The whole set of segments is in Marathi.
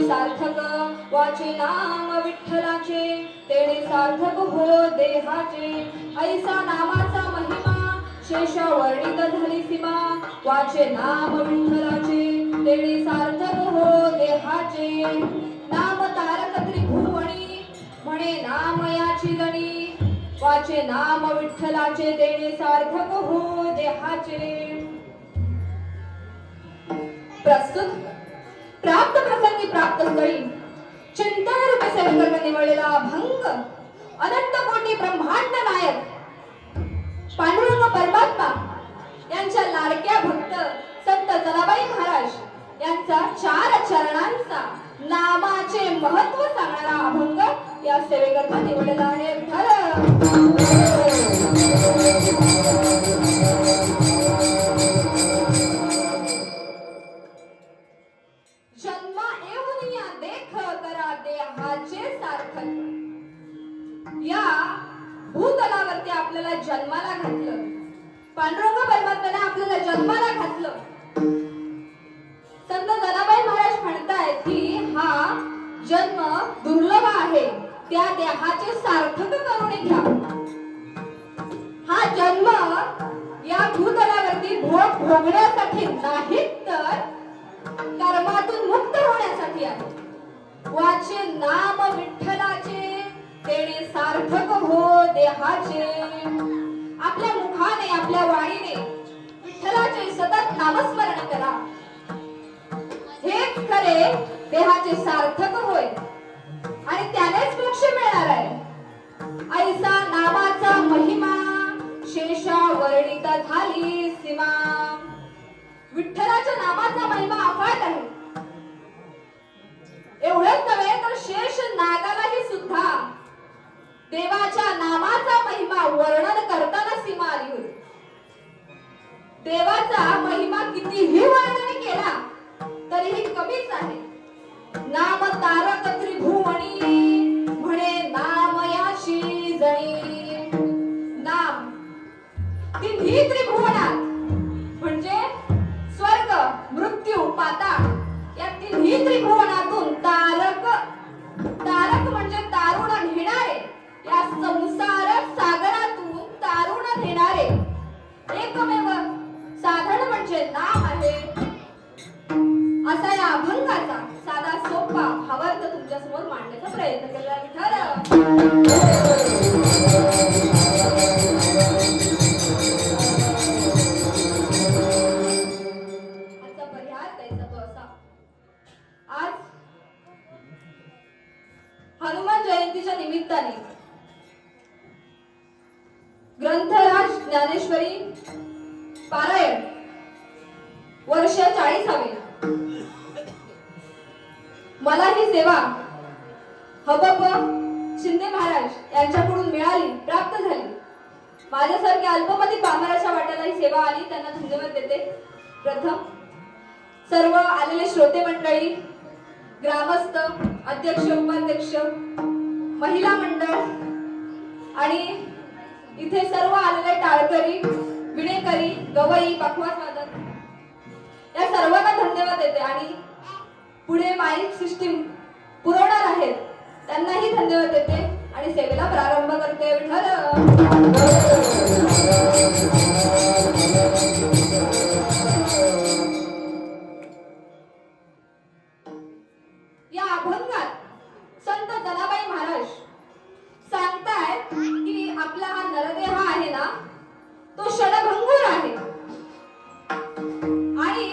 सार्थक वाचे नाम विठ्ठलाचे तेणे सार्थक हो देहाचे ऐसा नामाचा महिमा शेष वर्णित झाली सीमा वाचे नाम विठ्ठलाचे तेणे सार्थक हो देहाचे नाम तारक त्रिभुवनी म्हणे नाम याची जणी वाचे नाम विठ्ठलाचे तेणे सार्थक हो देहाचे प्रस्तुत प्राप्त प्रसंगी प्राप्त स्थळी चिंतन रूपे सेवेकर्म निवडलेला अभंग अनंत कोटी ब्रह्मांड नायक पांडुरंग परमात्मा यांच्या लाडक्या भक्त संत जनाबाई महाराज यांचा 4 चरणांचा नामाचे महत्व सांगणारा अभंग या सेवेकर्म निवडलेला आहे या भूतलावरती आपल्याला जन्माला घातलं पांडुरंग परमात्म्याने आपल्याला जन्माला घातलं संत जनाबाई महाराज म्हणतायत की हा जन्म दुर्लभ आहे त्या देहाचे सार्थक करून घ्या हा जन्म या भूतलावरती भोग भोगण्यासाठी नाही तर कर्मातून मुक्त होण्यासाठी आहे वाचे नाम विठ्ठलाचे तेणे सार्थक हो देहाचे आपल्या मुखाने आपल्या वाणीने विठ्ठलाचे सतत नामस्मरण करा हेच खरे देहाचे सार्थक होय आणि त्यानेच मोक्ष मिळणार आहे ऐसा नामाचा महिमा शेषा वर्णित झाली सीमा विठ्ठलाच्या नामाचा महिमा अफाट आहे एवढंच नव्हे तर शेष नागालाही सुद्धा देवाच्या नामाचा महिमा वर्णन करताना सीमा आली होती देवाचा महिमा कितीही वर्णन केला तरीही कमीच आहे नाम तारक त्रिभुवनी म्हणे नाम याची जणी नाम तिन्ही त्रिभुवनात म्हणजे स्वर्ग मृत्यू पाताळ या तिन्ही त्रिभुवनातून तारक तारक म्हणजे तारुण घेणारे या संसार सागरातून तारुण घेणारे एकमेव साधन म्हणजे नाम आहे असा या अभंगाचा साधा सोपा भावार्थ तुमच्या समोर मांडण्याचा प्रयत्न केला आजचा परिहार द्यायचा तो असा आज हनुमान जयंतीच्या निमित्ताने ग्रंथराज ज्ञानेश्वरी पारायण वर्ष 40वे मला ही सेवा हबप शिंदे महाराज यांच्याकडून मिळाली प्राप्त झाली माझ्यासारख्या अल्पमती पामराच्या वाट्याला ही सेवा आली त्यांना धन्यवाद देते प्रथम सर्व आलेले श्रोते मंडळी ग्रामस्थ अध्यक्ष उपाध्यक्ष महिला मंडळ आणि इथे सर्व आलेले टाळकरी विणेकरी गवई पखवाज वादक या सर्वांना धन्यवाद देते आणि पुढे माईक सिस्टीम पुरवणार आहेत त्यांनाही धन्यवाद देते आणि सेवेला प्रारंभ करते या अभंगात संत जनाबाई महाराज सांगतायत की आपला हा नरदेह आहे ना तो क्षणभंगुर आहे आणि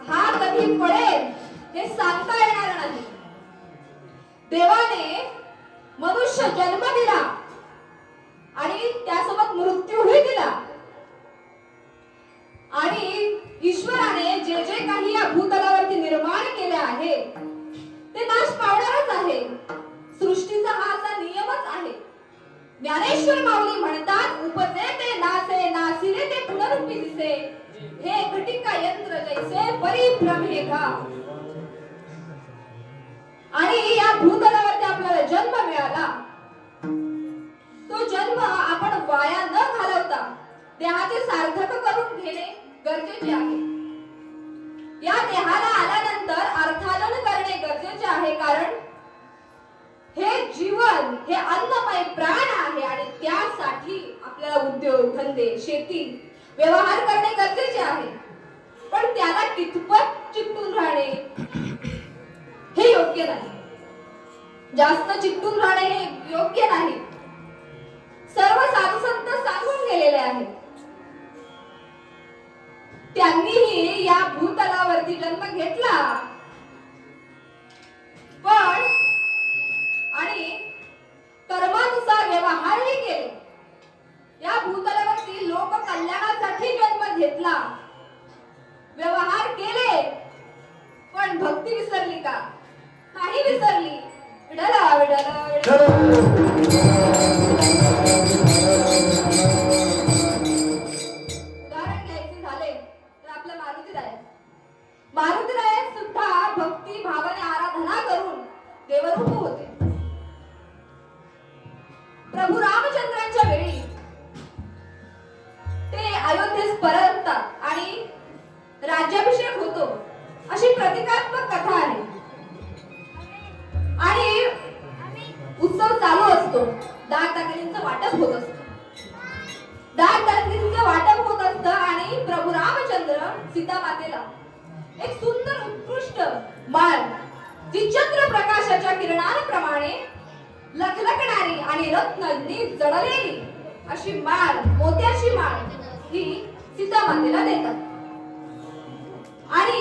हा कधी पडेल हे सांगता येणार नाही देवाने मनुष्य जन्म दिला आणि त्यासोबत मृत्यूही दिला आणि ईश्वराने जे जे काही या भूतलावरती निर्माण केले आहे नाश पावणारच आहे. सृष्टीचा हा असा नियमच आहे. ज्ञानेश्वर माऊली म्हणतात, उपजे ते नासे, नासिले ते पुनरुक्ती दिसे, हे घटिका यंत्र जैसे परिभ्रमे घा. आणि या भूतलावरती आपल्याला जन्म मिळाला. तो जन्म आपण वाया न घालवता देहाचे सार्थक करून घेणे गरजेचे आहे. या देहाला आल्यानंतर अर्थालन करणे गरजेचे आहे, कारण हे जीवन हे अन्नमय प्राण आहे आणि त्यासाठी आपल्याला उद्योग धंदे शेती व्यवहार करणे गरजेचे आहे. पण त्याला कितपत चिकटून राहणे हे योग्य नाही. जास्त चिकटून राहणे हे योग्य नाही. सर्व साधू संत सांगून गेलेले आहेत. त्यांनीही या भूतलावरती जन्म घेतला, पण आणि कर्मानुसार व्यवहारही केले. या भूतलावरती लोक कल्याणासाठी जन्म घेतला, व्यवहार केले, पण भक्ती विसरली का? नाही विसरली. विठला विठला उदाहरण घ्यायचे झाले तर आपल्या मारुतीराय सुद्धा भक्ती भावाने आराधना करून देवरूप होते. प्रभू रामचंद्रांच्या वेळी ते अयोध्येस परततात आणि राज्याभिषेक होतो अशी प्रतिकात्मक कथा आहे. आणि उत्सव चालू असतो. दागदागिन्यांचं वाटप होत असतं. दागदागिन्यांचं वाटप होत असतं आणि प्रभू रामचंद्र सीता मातेला एक सुंदर उत्कृष्ट माळ, जी चंद्र प्रकाशाच्या किरणांप्रमाणे लखलखणारी आणि रत्नांनी जडलेली अशी माळ, मोत्याची माळ ही सीता मातेला देतात. आणि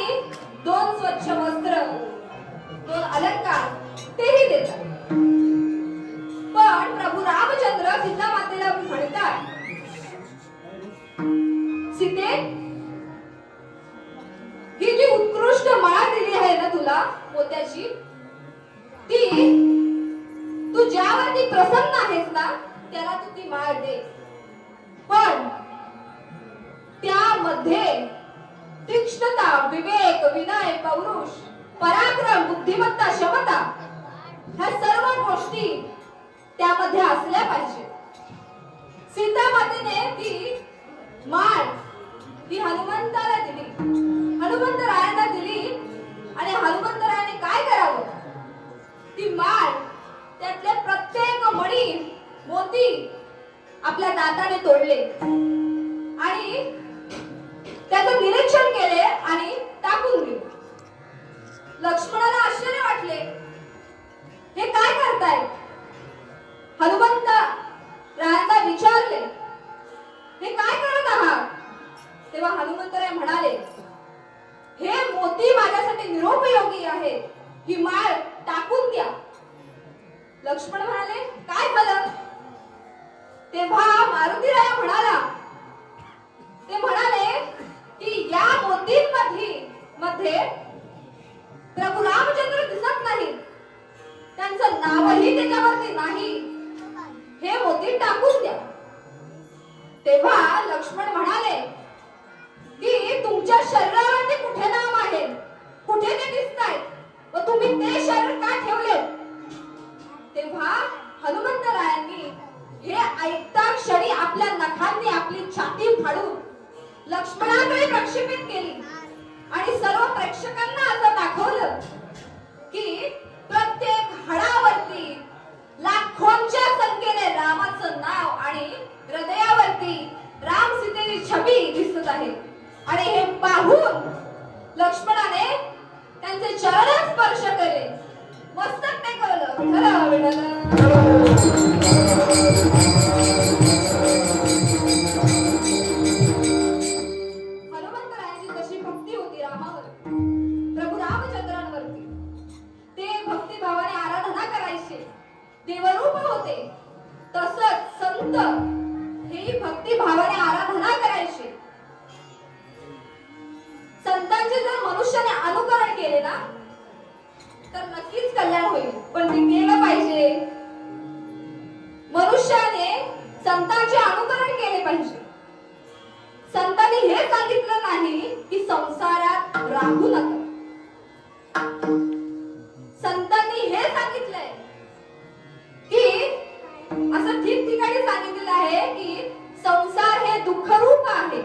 2 स्वच्छ वस्त्र, 2 अलंकार तेही देतात. पण प्रभू रामचंद्र सीता मातेला म्हणतात, सीते, ही जी उत्कृष्ट माळ दिली आहे ना तुला मोत्याची, ती तू ज्यावरती प्रसन्न आहेस ना त्याला तू ती माळ दे. पण त्यामध्ये तीक्ष्णता, विवेक, विनय, पौरुष, पराक्रम, बुद्धिमत्ता, क्षमता ह्या सर्व गोष्टी त्यामध्ये असल्या पाहिजे. सीता मातेने ती माळ ही हनुमंताला दिली, हनुमंतरायांना दिली. आणि हनुमंतरायाने काय करावं? ती माळ त्यातले प्रत्येक मणी मोती आपल्या दाताने तोडले आणि त्याचं निरीक्षण केले आणि टाकून दिले. लक्ष्मणाला आश्चर्य वाटले, हे काय करताय? हनुमंत रायांना विचारले, हे काय करत आहात? तेव्हा हनुमंतराय म्हणाले, हे मोती माझ्यासाठी निरुपयोगी आहे, ही माळ टाकून द्या. लक्ष्मण म्हणाले, काय झालं? तेव्हा मारुतीराया म्हणाला, ते म्हणाले की या मोतींमध्ये प्रभू रामचंद्र दिसत नाही, त्यांचं नावही त्याच्यावरती नाही, हे मोती टाकून द्या. तेव्हा लक्ष्मण म्हणाले की तुमच्या शरीरावरती कुठे नाव आहे, कुठे ते दिसतायत व तुम्ही ते शरीर का ठेवले? तेव्हा हनुमंतरायांनी हे ऐकता क्षणी आपल्या नखांनी आपली छाती फाडून लक्ष्मणाकडे प्रक्षेपित केली आणि सर्व प्रेक्षकांना असं दाखवलं की प्रत्येक हाडावरती लाखोंच्या संख्येने रामाचं नाव आणि हृदयावरती राम सीतेची छबी दिसत आहे. आणि हे पाहून लक्ष्मणाने त्यांचे चरण स्पर्श केले, मस्तक टेकवलं. हनुमंतरायांची जशी भक्ती होती रामावर, प्रभू रामचंद्रांवरती, ते भक्तिभावाने आराधना करायचे, देवरूप होते, तसंच संत हे भक्तिभावाने आराधना करायचे. संतांचे जर मनुष्याने अनुकरण केले ना तर नक्कीच कल्याण होईल, पण ते केलं पाहिजे. मनुष्याने संतांचे अनुकरण केले पाहिजे. संतांनी हे सांगितलं नाही की संसारात राहू नका. संतांनी हे सांगितलंय की असं ठिकठिकाणी सांगितलेलं आहे की संसार हे दुःखरूप आहे.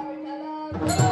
विठ्ठला, विठ्ठला.